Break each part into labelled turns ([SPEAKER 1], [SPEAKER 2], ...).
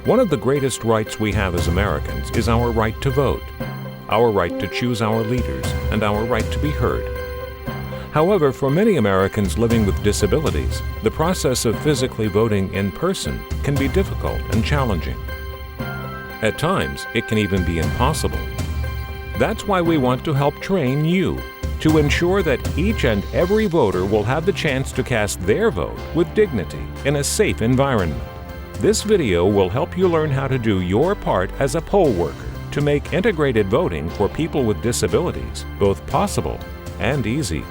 [SPEAKER 1] One of the greatest rights we have as Americans is our right to vote, our right to choose our leaders, and our right to be heard. However, for many Americans living with disabilities, the process of physically voting in person can be difficult and challenging. At times, it can even be impossible. That's why we want to help train you to ensure that each and every voter will have the chance to cast their vote with dignity in a safe environment. This video will help you learn how to do your part as a poll worker to make integrated voting for people with disabilities both possible and easy.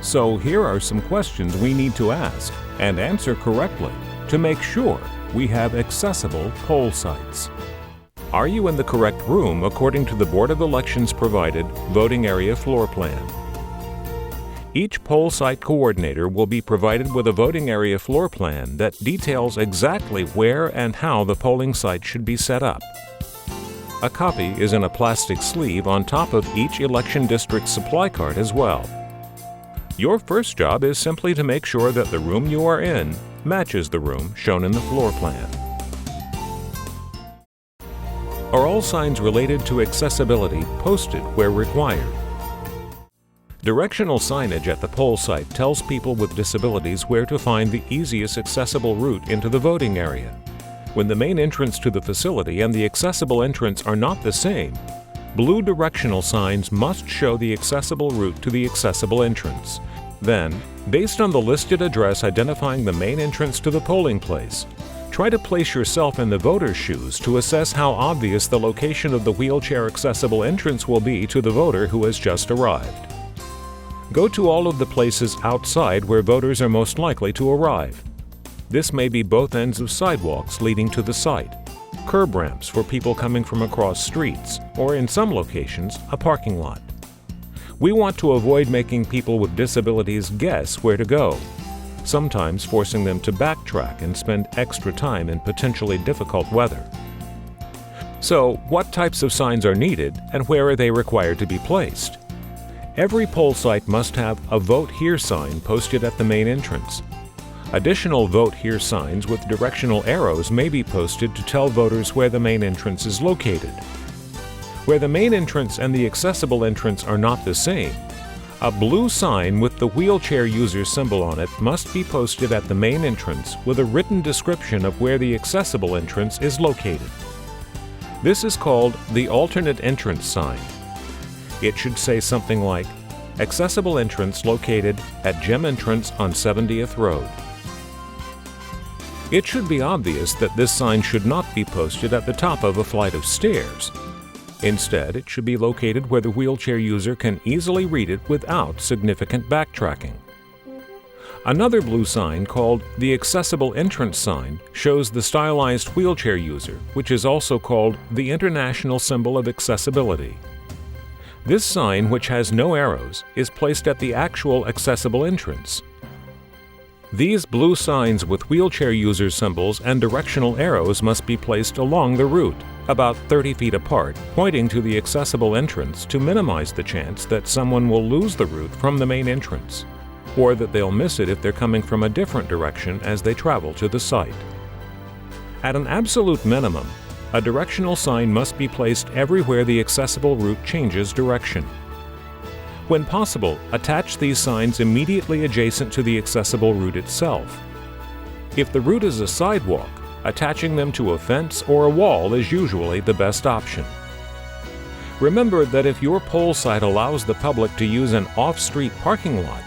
[SPEAKER 1] So here are some questions we need to ask and answer correctly to make sure we have accessible poll sites. Are you in the correct room according to the Board of Elections provided voting area floor plan? Each poll site coordinator will be provided with a voting area floor plan that details exactly where and how the polling site should be set up. A copy is in a plastic sleeve on top of each election district supply cart as well. Your first job is simply to make sure that the room you are in matches the room shown in the floor plan. Are all signs related to accessibility posted where required? Directional signage at the poll site tells people with disabilities where to find the easiest accessible route into the voting area. When the main entrance to the facility and the accessible entrance are not the same, blue directional signs must show the accessible route to the accessible entrance. Then, based on the listed address identifying the main entrance to the polling place, try to place yourself in the voter's shoes to assess how obvious the location of the wheelchair accessible entrance will be to the voter who has just arrived. Go to all of the places outside where voters are most likely to arrive. This may be both ends of sidewalks leading to the site, curb ramps for people coming from across streets, or in some locations, a parking lot. We want to avoid making people with disabilities guess where to go, sometimes forcing them to backtrack and spend extra time in potentially difficult weather. So, what types of signs are needed and where are they required to be placed? Every poll site must have a Vote Here sign posted at the main entrance. Additional Vote Here signs with directional arrows may be posted to tell voters where the main entrance is located. Where the main entrance and the accessible entrance are not the same, a blue sign with the wheelchair user symbol on it must be posted at the main entrance with a written description of where the accessible entrance is located. This is called the alternate entrance sign. It should say something like, accessible entrance located at Gem Entrance on 70th Road. It should be obvious that this sign should not be posted at the top of a flight of stairs. Instead, it should be located where the wheelchair user can easily read it without significant backtracking. Another blue sign called the accessible entrance sign shows the stylized wheelchair user, which is also called the international symbol of accessibility. This sign, which has no arrows, is placed at the actual accessible entrance. These blue signs with wheelchair user symbols and directional arrows must be placed along the route, about 30 feet apart, pointing to the accessible entrance to minimize the chance that someone will lose the route from the main entrance, or that they'll miss it if they're coming from a different direction as they travel to the site. At an absolute minimum, a directional sign must be placed everywhere the accessible route changes direction. When possible, attach these signs immediately adjacent to the accessible route itself. If the route is a sidewalk, attaching them to a fence or a wall is usually the best option. Remember that if your poll site allows the public to use an off-street parking lot,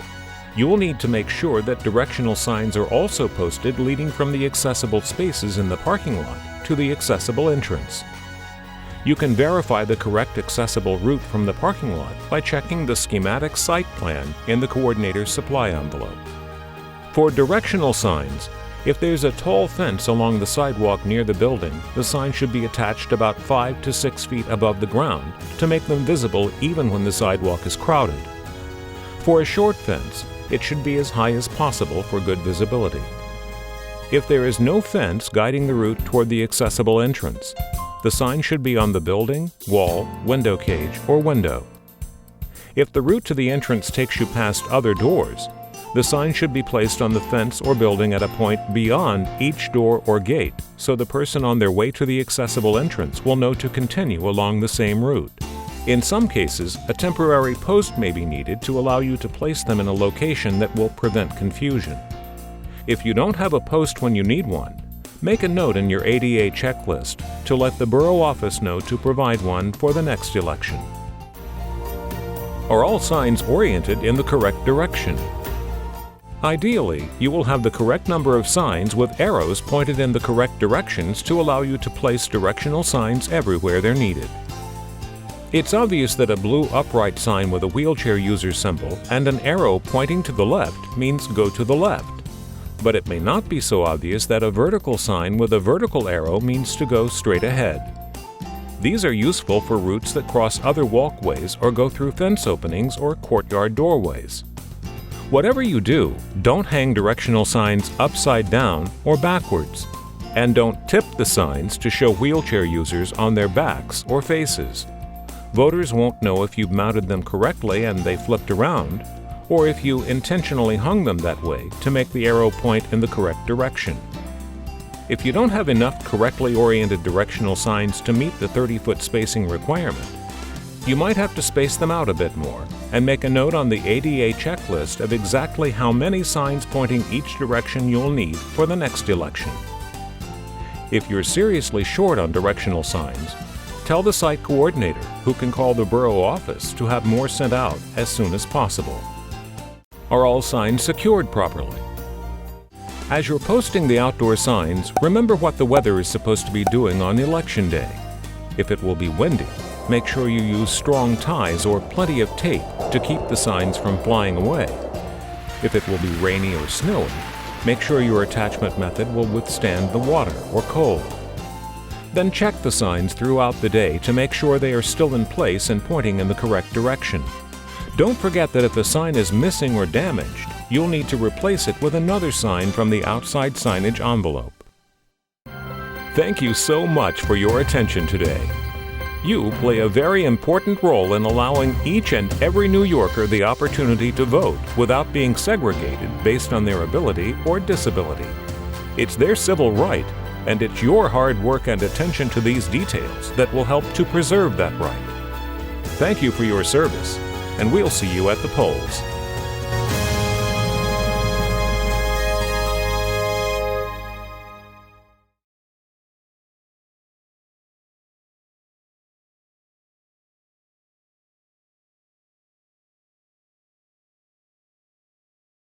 [SPEAKER 1] you will need to make sure that directional signs are also posted leading from the accessible spaces in the parking lot to the accessible entrance. You can verify the correct accessible route from the parking lot by checking the schematic site plan in the coordinator's supply envelope. For directional signs, if there's a tall fence along the sidewalk near the building, the sign should be attached about 5 to 6 feet above the ground to make them visible even when the sidewalk is crowded. For a short fence, it should be as high as possible for good visibility. If there is no fence guiding the route toward the accessible entrance, the sign should be on the building, wall, window cage, or window. If the route to the entrance takes you past other doors, The sign should be placed on the fence or building at a point beyond each door or gate, so the person on their way to the accessible entrance will know to continue along the same route. In some cases, a temporary post may be needed to allow you to place them in a location that will prevent confusion. If you don't have a post when you need one, make a note in your ADA checklist to let the borough office know to provide one for the next election. Are all signs oriented in the correct direction? Ideally, you will have the correct number of signs with arrows pointed in the correct directions to allow you to place directional signs everywhere they're needed. It's obvious that a blue upright sign with a wheelchair user symbol and an arrow pointing to the left means go to the left. But it may not be so obvious that a vertical sign with a vertical arrow means to go straight ahead. These are useful for routes that cross other walkways or go through fence openings or courtyard doorways. Whatever you do, don't hang directional signs upside down or backwards, and don't tip the signs to show wheelchair users on their backs or faces. Voters won't know if you've mounted them correctly and they flipped around, or if you intentionally hung them that way to make the arrow point in the correct direction. If you don't have enough correctly oriented directional signs to meet the 30-foot spacing requirement, you might have to space them out a bit more and make a note on the ADA checklist of exactly how many signs pointing each direction you'll need for the next election. If you're seriously short on directional signs, tell the site coordinator, who can call the borough office to have more sent out as soon as possible. Are all signs secured properly? As you're posting the outdoor signs, remember what the weather is supposed to be doing on Election Day. If it will be windy, make sure you use strong ties or plenty of tape to keep the signs from flying away. If it will be rainy or snowy, make sure your attachment method will withstand the water or cold. Then check the signs throughout the day to make sure they are still in place and pointing in the correct direction. Don't forget that if a sign is missing or damaged, you'll need to replace it with another sign from the outside signage envelope. Thank you so much for your attention today. You play a very important role in allowing each and every New Yorker the opportunity to vote without being segregated based on their ability or disability. It's their civil right, and it's your hard work and attention to these details that will help to preserve that right. Thank you for your service, and we'll see you at the polls.